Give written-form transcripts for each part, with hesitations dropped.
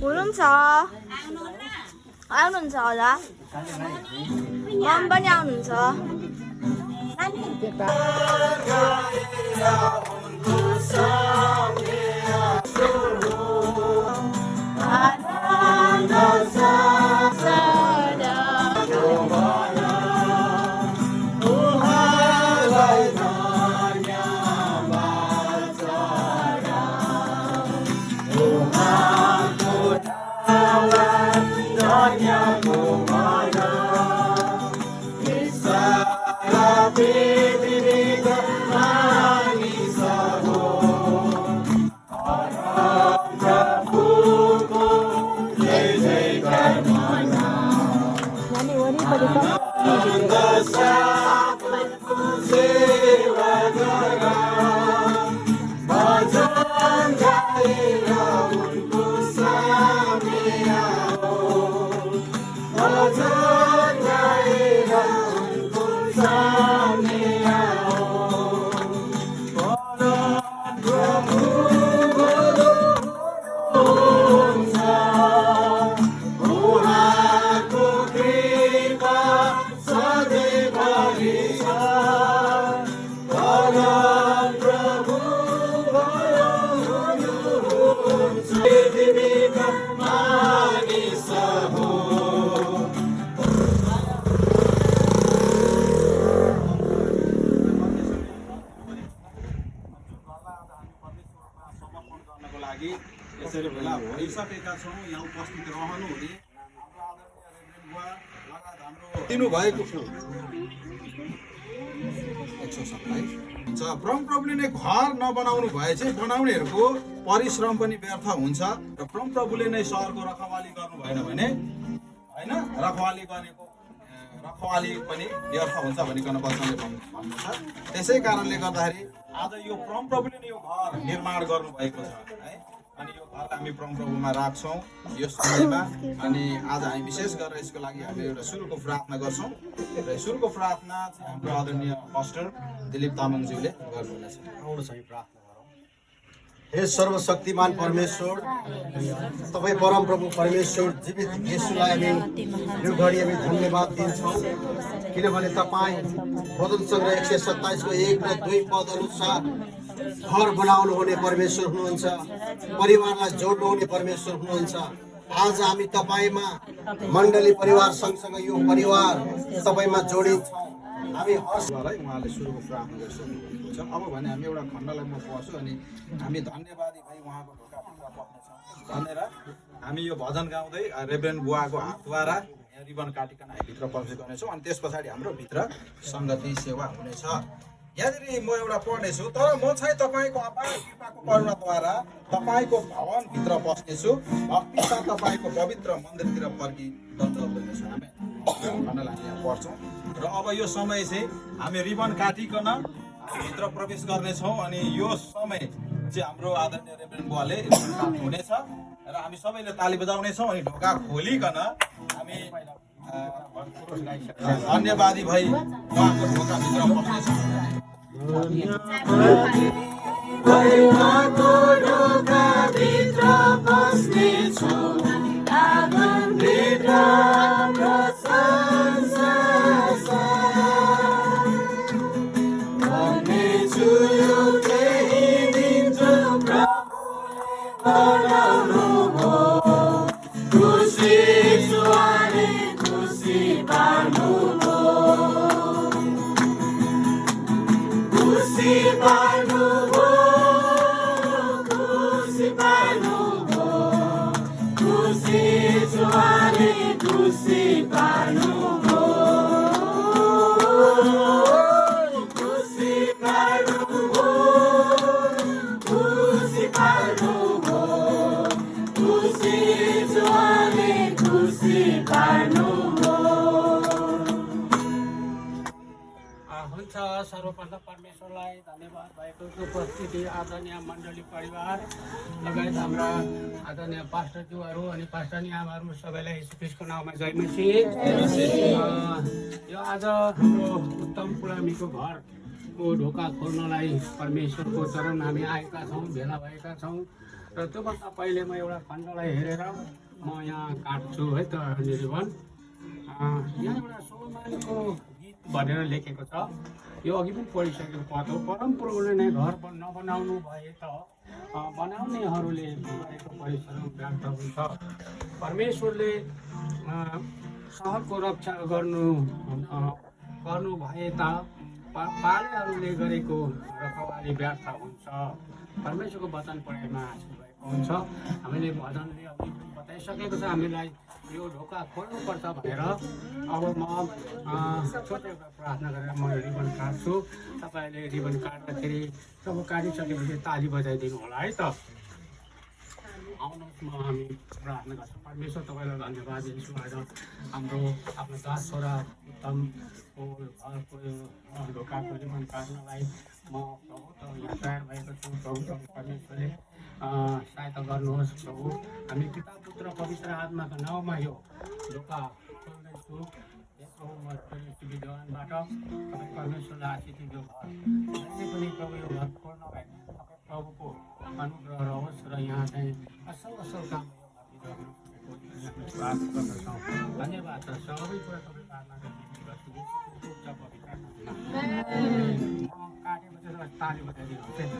हुनुहुन्छ आउनुहुन्छ होला मम पनि आउनुहुन्छ यसरी भेला भइसकेका छौँ यहाँ उपस्थित रहनुहुने दिनुभएको छु 127 परम प्रभुले नै घर नबनाउनु भए चाहिँ बनाउनेहरूको परिश्रम पनि व्यर्थ हुन्छ र परम प्रभुले नै सहरको रखवाली गर्नु भएन भने हैन रखवाली गरेको रखवाली पनि व्यर्थ हुन्छ भनिकन वचनले भन्नु छ। त्यसै कारणले गर्दाखेरि आज यो परम प्रभुले नै यो घर निर्माण गर्नु भएको छ है। अनि यो घर हामी परम प्रभुमा राख्छौँ यो समयमा। अनि आज हामी विशेष गरेर यसको लागि हामी एउटा सुरुको प्रार्थना गर्छौँ र सुरुको प्रार्थना चाहिँ हाम्रो आदरणीय पास्टर दिलीप तामाङज्यूले गर्नुहुनेछ। आउनुहोस् हामी प्रार्थना गरौँ। हे सर्वशक्तिमान परमेश्वर, तपाईँ परम प्रभु परमेश्वर जीवित येशूलाई हामी यो घडी हामी धन्यवाद दिन्छौँ, किनभने तपाईँ वचन सङ्ग्रह 127 को 1 र 2 पद अनुसार घर बनाउनु हुने परमेश्वर हुनुहुन्छ, परिवारलाई जोड्नु हुने परमेश्वर हुनुहुन्छ। आज हामी तपाईँमा मण्डली परिवार सँगसँगै यो परिवार तपाईँमा जोडिन्छौँ। हामी उहाँले सुरुको प्रार्थना गरिसक्नुहुन्छ। अब भने हामी एउटा खण्डलाई म पढ्छु अनि हामी धन्यवादी भाइ उहाँको ढोकाभित्र पस्नेछौँ भनेर हामी यो भजन गाउँदै रेभरेन्ड बुवाको हातद्वारा रिबन काटिकन हामी भित्र प्रवेश गर्नेछौँ। अनि त्यस पछाडि हाम्रो भित्र सङ्गति सेवा हुनेछ। यहाँनिर म एउटा पढ्नेछु, तर म चाहिँ तपाईँको अपार कृपाको करुणाद्वारा तपाईँको भवनभित्र पस्नेछु, भक्ति साथ तपाईँको पवित्र मन्दिरतिर फर्की दण्डवत गर्नेछु। हामी खण्डलाई हामी यहाँ पढ्छौँ र अब यो समय चाहिँ हामी रिबन काटिकन भित्र प्रवेश गर्नेछौँ। अनि यो समय चाहिँ हाम्रो आदरणीय रेभरेन्ड बुवाले रिबन काट्नु हुनेछ र हामी सबैले ताली बजाउनेछौँ। अनि ढोका खोलिकन हामी धन्यवादी भाइ उहाँको ढोकाभित्र पस्नेछौँ। सर्वप्रथम परमेश्वरलाई धन्यवाद भएको उपस्थिति आदरणीय मण्डली परिवार लगायत हाम्रा आदरणीय पास्टरज्यूहरू अनि पास्टरनी आमाहरू सबैलाई यीशु ख्रीष्टको नाममा जय मसीह। यो आज हाम्रो उत्तम पुरामीको घरको ढोका खोल्नलाई परमेश्वरको चरण हामी आएका छौँ, भेला भएका छौँ र र त्योभन्दा पहिले म एउटा खण्डलाई हेरेर म यहाँ काट्छु है त रिबन। यहाँ एउटा सोमानको गीत भनेर लेखेको छ, यो अघि पनि पढिसकेको पद हो। परमप्रभुले नै घर नबनाउनु भए त बनाउनेहरूले गरेको परिश्रम व्यर्थ हुन्छ। परमेश्वरले सहरको रक्षा गर्नु भए त पालेहरूले गरेको रखवाली व्यर्थ हुन्छ। परमेश्वरको वचन पढाइमा हासिल भएको हुन्छ। हामीले भजनले अघि पनि बताइसकेको छ हामीलाई यो ढोका खोल्नुपर्छ भनेर। अब म छोटो एउटा प्रार्थना गरेर म रिबन काट्छु। तपाईँहरूले रिबन काट्दाखेरि सब काटिसकेपछि ताली बजाइदिनु होला है त। आउनुहोस् म हामी प्रार्थना गर्छौँ। परमेश्वर तपाईँलाई धन्यवाद दिन्छु। आज हाम्रो आफ्नो दास छोरा उत्तमको घरको ढोकाको रिबन काट्नलाई म प्रभु त यहाँ तयार भएको छु। प्रभु परमेश्वरले सहायता गर्नुहोस् प्रभु। हामी पिता पुत्र पवित्र आत्माको नाउँमा यो ढोका खोल्दैछु। प्रभु म विद्वानबाट तपाईँ परमेश्वरलाई आशिष दिनु घर जसले पनि प्रभु यो घर खोल्नलाई तपाईँ प्रभुको अनुग्रह रहोस् र यहाँ चाहिँ असल काम गर्दछौँ। धन्यवाद छ सबै कुरा तपाईँ प्रार्थना गर्छु पवित्र काटेपछि ताली बजाइदिनुहोस्।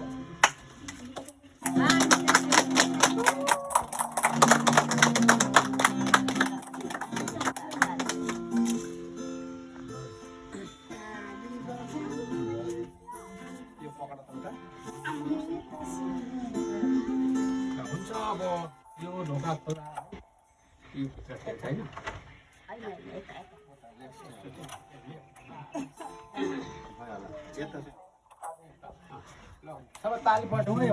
हुन्छ अब यो ढोका खोला छैन सब ताली पठाउँ है।